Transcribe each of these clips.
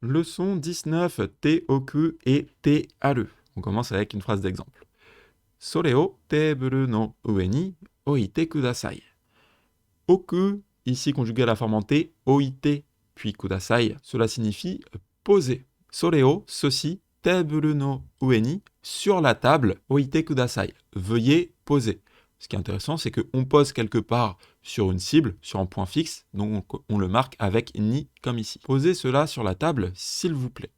Leçon 19, te oku et te aru. On commence avec une phrase d'exemple. Sore o teiburu no ue ni oite kudasai. Oku, ici conjugué à la forme en te, oite, puis kudasai, cela signifie poser. Sore o, ceci, teiburu no ue ni, sur la table, oite kudasai. Veuillez poser. Ce qui est intéressant, c'est qu'on pose quelque part sur une cible, sur un point fixe, donc on le marque avec ni comme ici. Posez cela sur la table, s'il vous plaît.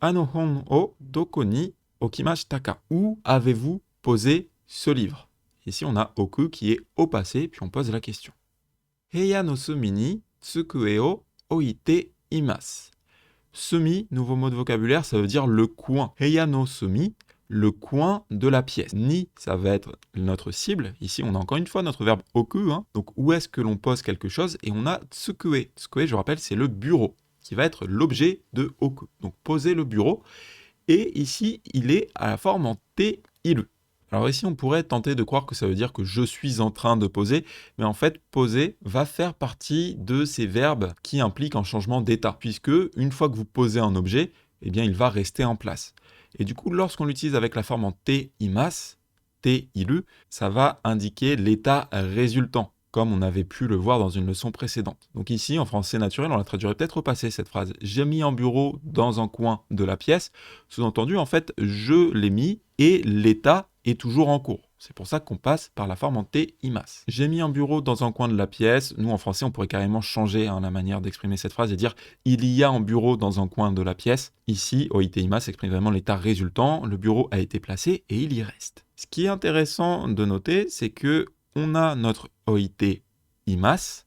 Ano hon o doko ni okimashita ka? Où avez-vous posé ce livre? Ici, on a oku qui est au passé, puis on pose la question. Heiya no sumi ni tsukue o oite imasu. Sumi, nouveau mot de vocabulaire, ça veut dire le coin. Heiya no sumi, le coin de la pièce. Ni, ça va être notre cible. Ici, on a encore une fois notre verbe oku. Donc, où est-ce que l'on pose quelque chose? Et on a tsukue. Tsukue, je rappelle, c'est le bureau, qui va être l'objet de oku. Donc, poser le bureau. Et ici, il est à la forme en te iru. Alors ici, on pourrait tenter de croire que ça veut dire que je suis en train de poser, mais en fait, poser va faire partie de ces verbes qui impliquent un changement d'état, puisque une fois que vous posez un objet, eh bien, il va rester en place. Et du coup, lorsqu'on l'utilise avec la forme en te imasu, te iru, ça va indiquer l'état résultant, comme on avait pu le voir dans une leçon précédente. Donc ici, en français naturel, on la traduirait peut-être au passé, cette phrase. J'ai mis un bureau dans un coin de la pièce. Sous-entendu, en fait, je l'ai mis et l'état est toujours en cours. C'est pour ça qu'on passe par la forme en te imasu. J'ai mis un bureau dans un coin de la pièce. Nous, en français, on pourrait carrément changer la manière d'exprimer cette phrase et dire « il y a un bureau dans un coin de la pièce ». Ici, oite imasu exprime vraiment l'état résultant. Le bureau a été placé et il y reste. Ce qui est intéressant de noter, c'est que on a notre oite imasu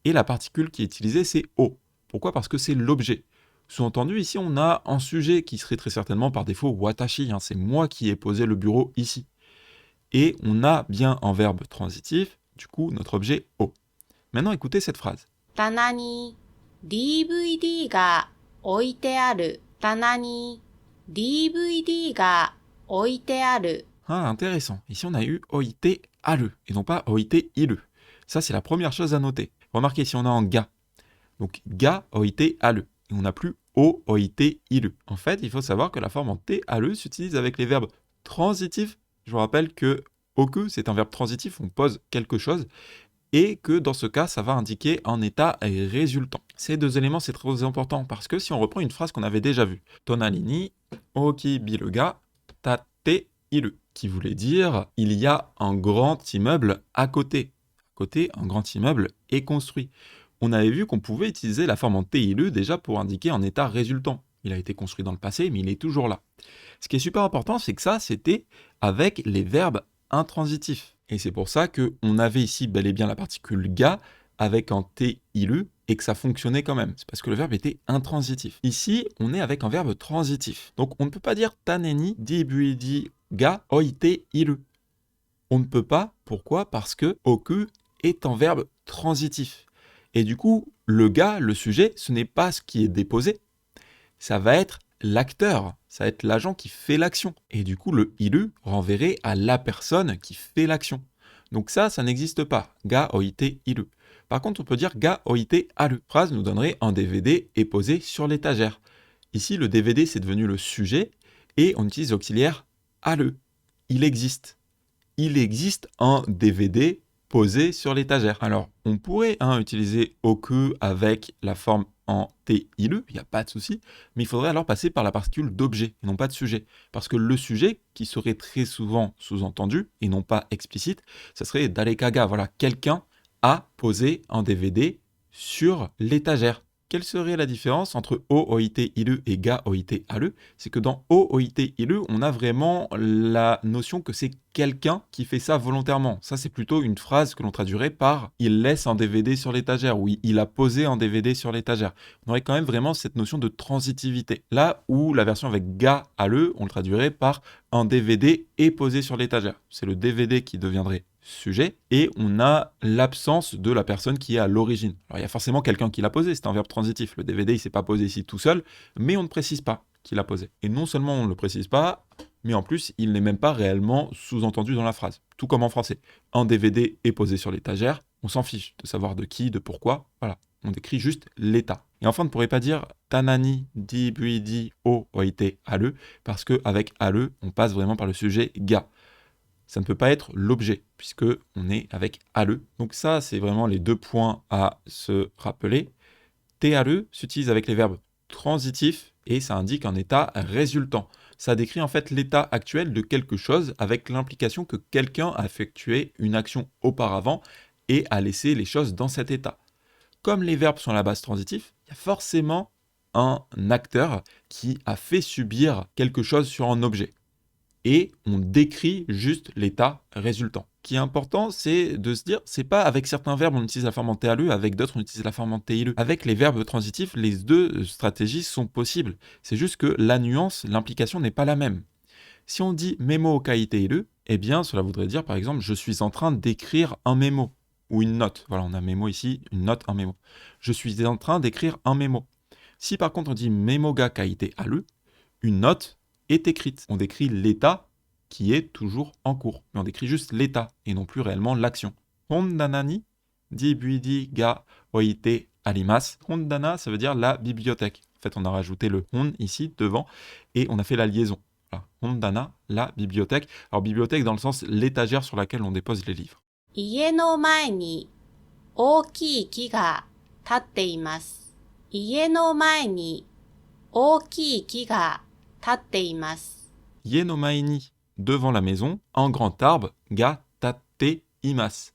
et la particule qui est utilisée, c'est o. Pourquoi? Parce que c'est l'objet. Sous-entendu, ici, on a un sujet qui serait très certainement par défaut watashi. C'est moi qui ai posé le bureau ici. Et on a bien un verbe transitif, du coup, notre objet o. Maintenant, écoutez cette phrase. 棚に DVD が置いてある。棚に DVD が置いてある。 Ah, intéressant. Ici, on a eu oite aru et non pas oite iru. Ça, c'est la première chose à noter. Remarquez, si on a un ga, donc ga oite aru, et on n'a plus o oite iru. En fait, il faut savoir que la forme en te aru s'utilise avec les verbes transitifs. Je vous rappelle que oku, c'est un verbe transitif, on pose quelque chose, et que dans ce cas, ça va indiquer un état résultant. Ces deux éléments, c'est très important, parce que si on reprend une phrase qu'on avait déjà vue, tonari ni oki biru ga tatte iru, qui voulait dire « il y a un grand immeuble à côté ». À côté, un grand immeuble est construit. On avait vu qu'on pouvait utiliser la forme en te iru déjà pour indiquer un état résultant. Il a été construit dans le passé, mais il est toujours là. Ce qui est super important, c'est que ça, c'était avec les verbes intransitifs. Et c'est pour ça qu'on avait ici bel et bien la particule ga avec un te iru et que ça fonctionnait quand même. C'est parce que le verbe était intransitif. Ici, on est avec un verbe transitif. Donc on ne peut pas dire taneni dibuidi ga oite iru. On ne peut pas. Pourquoi? Parce que oku est un verbe transitif. Et du coup, le ga, le sujet, ce n'est pas ce qui est déposé. Ça va être l'acteur, ça va être l'agent qui fait l'action. Et du coup, le iru renverrait à la personne qui fait l'action. Donc ça n'existe pas. Ga oite iru. Par contre, on peut dire ga oite aru. Phrase nous donnerait un DVD est posé sur l'étagère. Ici, le DVD, c'est devenu le sujet et on utilise l'auxiliaire aru. Il existe. Il existe un DVD posé sur l'étagère. Alors, on pourrait utiliser oku avec la forme en te iru, il n'y a pas de souci, mais il faudrait alors passer par la particule d'objet et non pas de sujet. Parce que le sujet, qui serait très souvent sous-entendu et non pas explicite, ça serait darekaga. Voilà, quelqu'un a posé un DVD sur l'étagère. Quelle serait la différence entre o oite iru et ga oite aru? C'est que dans o oite iru, on a vraiment la notion que c'est quelqu'un qui fait ça volontairement. Ça, c'est plutôt une phrase que l'on traduirait par « il laisse un DVD sur l'étagère » ou « il a posé un DVD sur l'étagère ». On aurait quand même vraiment cette notion de transitivité. Là où la version avec ga aru, on le traduirait par « un DVD est posé sur l'étagère ». C'est le DVD qui deviendrait sujet, et on a l'absence de la personne qui est à l'origine. Alors il y a forcément quelqu'un qui l'a posé, c'est un verbe transitif. Le DVD, il ne s'est pas posé ici tout seul, mais on ne précise pas qui l'a posé. Et non seulement on ne le précise pas, mais en plus, il n'est même pas réellement sous-entendu dans la phrase. Tout comme en français. Un DVD est posé sur l'étagère, on s'en fiche de savoir de qui, de pourquoi, voilà. On décrit juste l'état. Et enfin, on ne pourrait pas dire tanani DVD o oite aru, parce qu'avec aru, on passe vraiment par le sujet ga. Ça ne peut pas être l'objet, puisque on est avec aru. Donc ça, c'est vraiment les 2 points à se rappeler. Tearu s'utilise avec les verbes transitifs et ça indique un état résultant. Ça décrit en fait l'état actuel de quelque chose avec l'implication que quelqu'un a effectué une action auparavant et a laissé les choses dans cet état. Comme les verbes sont à la base transitif, il y a forcément un acteur qui a fait subir quelque chose sur un objet. Et on décrit juste l'état résultant. Ce qui est important, c'est de se dire, c'est pas avec certains verbes on utilise la forme en TALE, avec d'autres on utilise la forme en TILE. Avec les verbes transitifs, les 2 stratégies sont possibles. C'est juste que la nuance, l'implication n'est pas la même. Si on dit memo kai teiru, eh bien cela voudrait dire par exemple je suis en train d'écrire un mémo ou une note. Voilà, on a mémo ici, une note, un mémo. Je suis en train d'écrire un mémo. Si par contre on dit memo ga kaite aru, une note est écrite. On décrit l'état qui est toujours en cours. Mais on décrit juste l'état et non plus réellement l'action. Hondana ni DVD ga oite arimasu. Hondana, ça veut dire la bibliothèque. En fait, on a rajouté le hon ici devant et on a fait la liaison. Voilà. Hondana, la bibliothèque. Alors bibliothèque dans le sens l'étagère sur laquelle on dépose les livres. 家の前に大きい木が立っています。家の前に大きい木が立っています。 Ie no mae ni, devant la maison, un grand arbre, ga tatte imasu.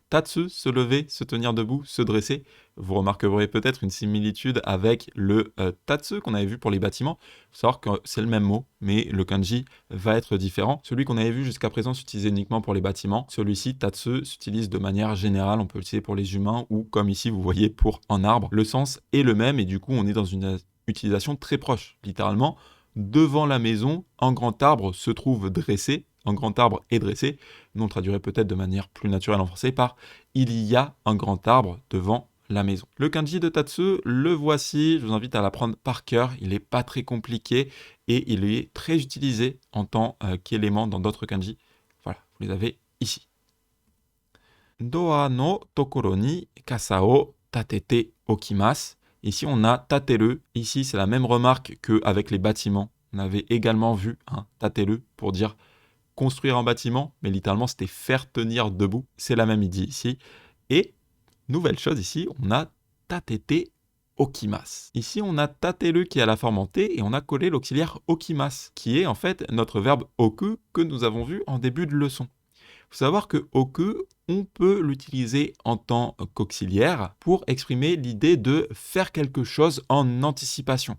Tatsu, se lever, se tenir debout, se dresser. Vous remarquerez peut-être une similitude avec le tatsu qu'on avait vu pour les bâtiments. Il faut savoir que c'est le même mot, mais le kanji va être différent. Celui qu'on avait vu jusqu'à présent s'utilisait uniquement pour les bâtiments. Celui-ci, tatsu, s'utilise de manière générale. On peut l'utiliser pour les humains ou, comme ici, vous voyez, pour un arbre. Le sens est le même et du coup, on est dans une utilisation très proche. Littéralement, devant la maison, un grand arbre se trouve dressé. Un grand arbre est dressé. Nous, on traduirait peut-être de manière plus naturelle en français par « il y a un grand arbre devant la maison ». Le kanji de Tatsu, le voici. Je vous invite à l'apprendre par cœur. Il n'est pas très compliqué et il est très utilisé en tant qu'élément dans d'autres kanji. Voilà, vous les avez ici. Doa no tokoro ni kasa o tatete okimasu. Ici, on a tateru. Ici, c'est la même remarque qu'avec les bâtiments. On avait également vu un tateru pour dire construire un bâtiment, mais littéralement, c'était faire tenir debout. C'est la même idée ici. Et, nouvelle chose ici, on a tatete okimasu. Ici, on a tateru qui est à la forme en T et on a collé l'auxiliaire okimasu, qui est en fait notre verbe oku que nous avons vu en début de leçon. Il faut savoir que oku, on peut l'utiliser en tant qu'auxiliaire pour exprimer l'idée de faire quelque chose en anticipation.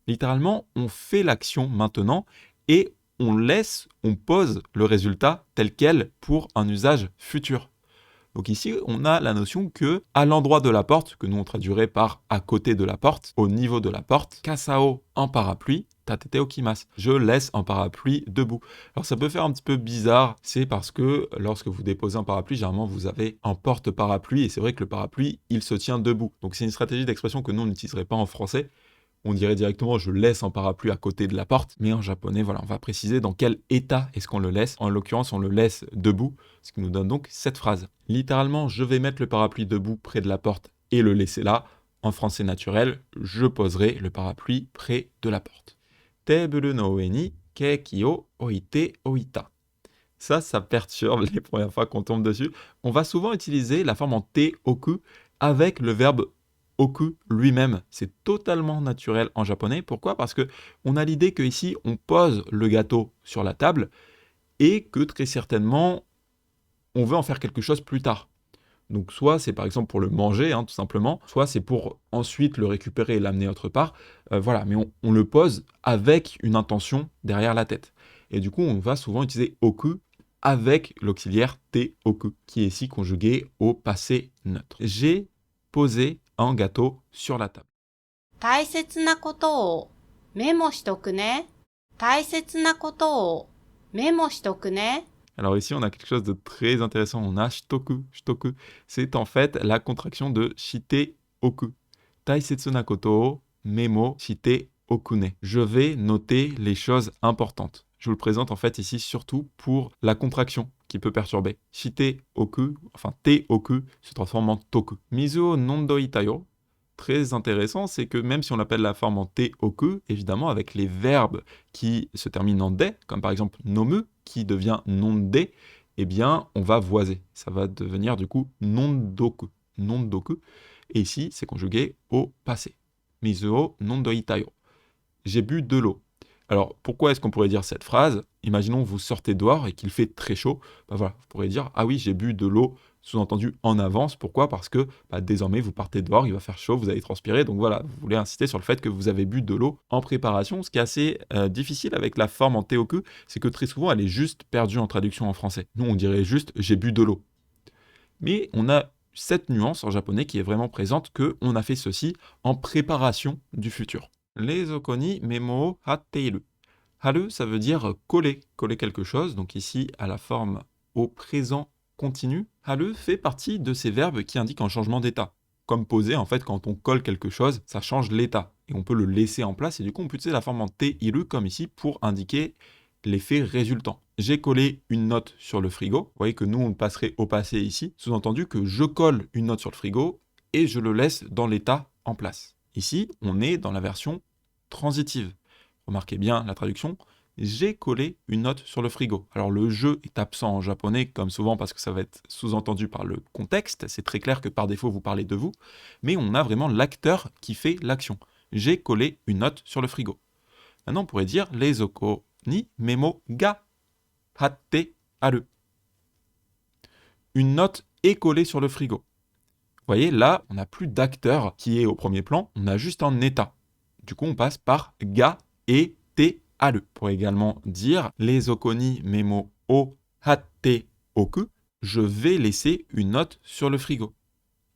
Littéralement, on fait l'action maintenant et on pose le résultat tel quel pour un usage futur. Donc ici, on a la notion que à l'endroit de la porte, que nous on traduirait par à côté de la porte, au niveau de la porte, kasao, un parapluie, tatete okimasu, je laisse un parapluie debout. Alors ça peut faire un petit peu bizarre, c'est parce que lorsque vous déposez un parapluie, généralement vous avez un porte-parapluie et c'est vrai que le parapluie, il se tient debout. Donc c'est une stratégie d'expression que nous on n'utiliserait pas en français. On dirait directement je laisse un parapluie à côté de la porte, mais en japonais, voilà, on va préciser dans quel état est-ce qu'on le laisse. En l'occurrence, on le laisse debout, ce qui nous donne donc cette phrase. Littéralement, je vais mettre le parapluie debout près de la porte et le laisser là. En français naturel, je poserai le parapluie près de la porte. Teburu no ue ni keiki o oite oita. Ça perturbe les premières fois qu'on tombe dessus. On va souvent utiliser la forme en te oku avec le verbe oku lui-même. C'est totalement naturel en japonais. Pourquoi ? Parce que on a l'idée qu'ici, on pose le gâteau sur la table et que très certainement, on veut en faire quelque chose plus tard. Donc soit c'est par exemple pour le manger, tout simplement, soit c'est pour ensuite le récupérer et l'amener autre part. Voilà, mais on le pose avec une intention derrière la tête. Et du coup, on va souvent utiliser oku avec l'auxiliaire te oku, qui est ici conjugué au passé neutre. J'ai posé un gâteau sur la table. 大切なことをメモしとくね。大切なことをメモしとくね。 Alors ici, on a quelque chose de très intéressant. On a shitoku. Shitoku, c'est en fait la contraction de shite oku. Taisetsu na koto o memo shite okune. Je vais noter les choses importantes. Je vous le présente en fait ici surtout pour la contraction qui peut perturber. Shite oku, enfin te oku, se transforme en toku. Mizu o nondoita yo. très intéressant, c'est que même si on appelle la forme en te-oku, évidemment, avec les verbes qui se terminent en de, comme par exemple nomu, qui devient nonde, eh bien, on va voiser. Ça va devenir du coup nondoku. Nondoku. Et ici, c'est conjugué au passé. Mizu o nondoitayo. J'ai bu de l'eau. Alors, pourquoi est-ce qu'on pourrait dire cette phrase? Imaginons vous sortez dehors et qu'il fait très chaud. Bah voilà, vous pourrez dire, ah oui, j'ai bu de l'eau, sous-entendu en avance. Pourquoi? Parce que désormais, vous partez dehors, il va faire chaud, vous allez transpirer. Donc voilà, vous voulez insister sur le fait que vous avez bu de l'eau en préparation. Ce qui est assez difficile avec la forme en teoku, c'est que très souvent, elle est juste perdue en traduction en français. Nous, on dirait juste, j'ai bu de l'eau. Mais on a cette nuance en japonais qui est vraiment présente, que on a fait ceci en préparation du futur. Leizoko ni memo o hatteiru. Haru, ça veut dire coller, coller quelque chose. Donc ici, à la forme au présent continu, haru fait partie de ces verbes qui indiquent un changement d'état. Comme poser, en fait, quand on colle quelque chose, ça change l'état. Et on peut le laisser en place. Et du coup, on peut utiliser la forme en teiru, comme ici, pour indiquer l'effet résultant. J'ai collé une note sur le frigo. Vous voyez que nous, on le passerait au passé ici. Sous-entendu que je colle une note sur le frigo et je le laisse dans l'état en place. Ici, on est dans la version transitive. Remarquez bien la traduction. J'ai collé une note sur le frigo. Alors le je est absent en japonais, comme souvent parce que ça va être sous-entendu par le contexte. C'est très clair que par défaut, vous parlez de vous. Mais on a vraiment l'acteur qui fait l'action. J'ai collé une note sur le frigo. Maintenant, on pourrait dire leizoko ni memo ga hatte aru. Une note est collée sur le frigo. Vous voyez, là, on n'a plus d'acteur qui est au premier plan, on a juste un état. Du coup, on passe par ga et te aru. Pour également dire leizoko ni memo o hatte oku, je vais laisser une note sur le frigo.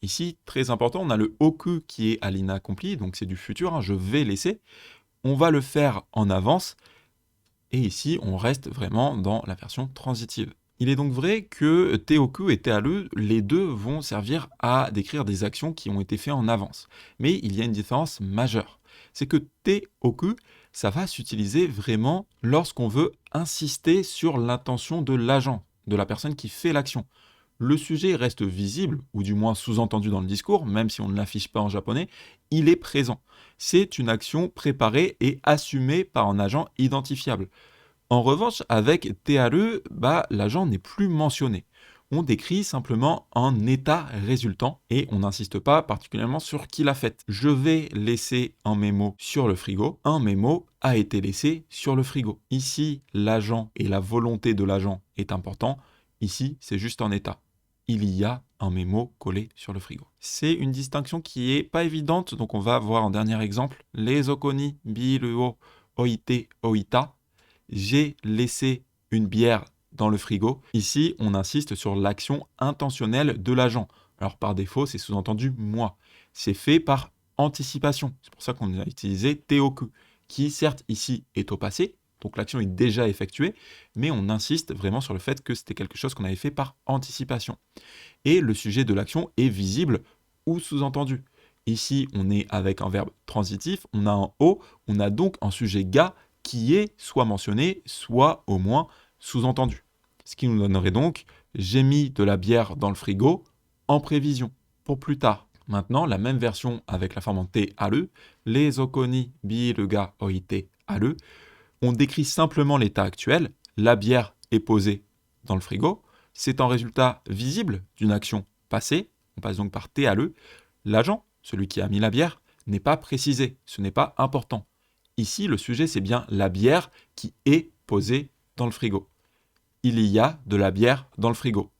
Ici, très important, on a le oku qui est à l'inaccompli, donc c'est du futur, je vais laisser. On va le faire en avance, et ici, on reste vraiment dans la version transitive. Il est donc vrai que teoku et tearu, les deux vont servir à décrire des actions qui ont été faites en avance. Mais il y a une différence majeure. C'est que teoku, ça va s'utiliser vraiment lorsqu'on veut insister sur l'intention de l'agent, de la personne qui fait l'action. Le sujet reste visible, ou du moins sous-entendu dans le discours, même si on ne l'affiche pas en japonais, il est présent. C'est une action préparée et assumée par un agent identifiable. En revanche, avec tearu, l'agent n'est plus mentionné. On décrit simplement un état résultant et on n'insiste pas particulièrement sur qui l'a fait. Je vais laisser un mémo sur le frigo. Un mémo a été laissé sur le frigo. Ici, l'agent et la volonté de l'agent est important. Ici, c'est juste un état. Il y a un mémo collé sur le frigo. C'est une distinction qui est pas évidente, donc on va voir un dernier exemple. Leizoko ni biru o oite oita. J'ai laissé une bière dans le frigo. Ici, on insiste sur l'action intentionnelle de l'agent. Alors par défaut, c'est sous-entendu moi. C'est fait par anticipation. C'est pour ça qu'on a utilisé teoku, qui certes ici est au passé, donc l'action est déjà effectuée, mais on insiste vraiment sur le fait que c'était quelque chose qu'on avait fait par anticipation. Et le sujet de l'action est visible ou sous-entendu. Ici, on est avec un verbe transitif, on a un o, on a donc un sujet ga qui est soit mentionné, soit au moins sous-entendu. Ce qui nous donnerait donc « j'ai mis de la bière dans le frigo en prévision, pour plus tard ». Maintenant, la même version avec la forme en te aru, leizoko ni biru ga oite aru, on décrit simplement l'état actuel, la bière est posée dans le frigo, c'est un résultat visible d'une action passée, on passe donc par te aru, l'agent, celui qui a mis la bière, n'est pas précisé, ce n'est pas important. Ici, le sujet, c'est bien la bière qui est posée dans le frigo. Il y a de la bière dans le frigo.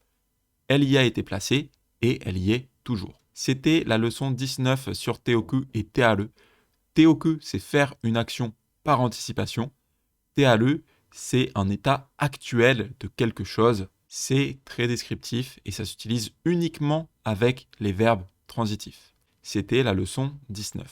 Elle y a été placée et elle y est toujours. C'était la leçon 19 sur teoku et tearu. Teoku, c'est faire une action par anticipation. Tearu, c'est un état actuel de quelque chose. C'est très descriptif et ça s'utilise uniquement avec les verbes transitifs. C'était la leçon 19.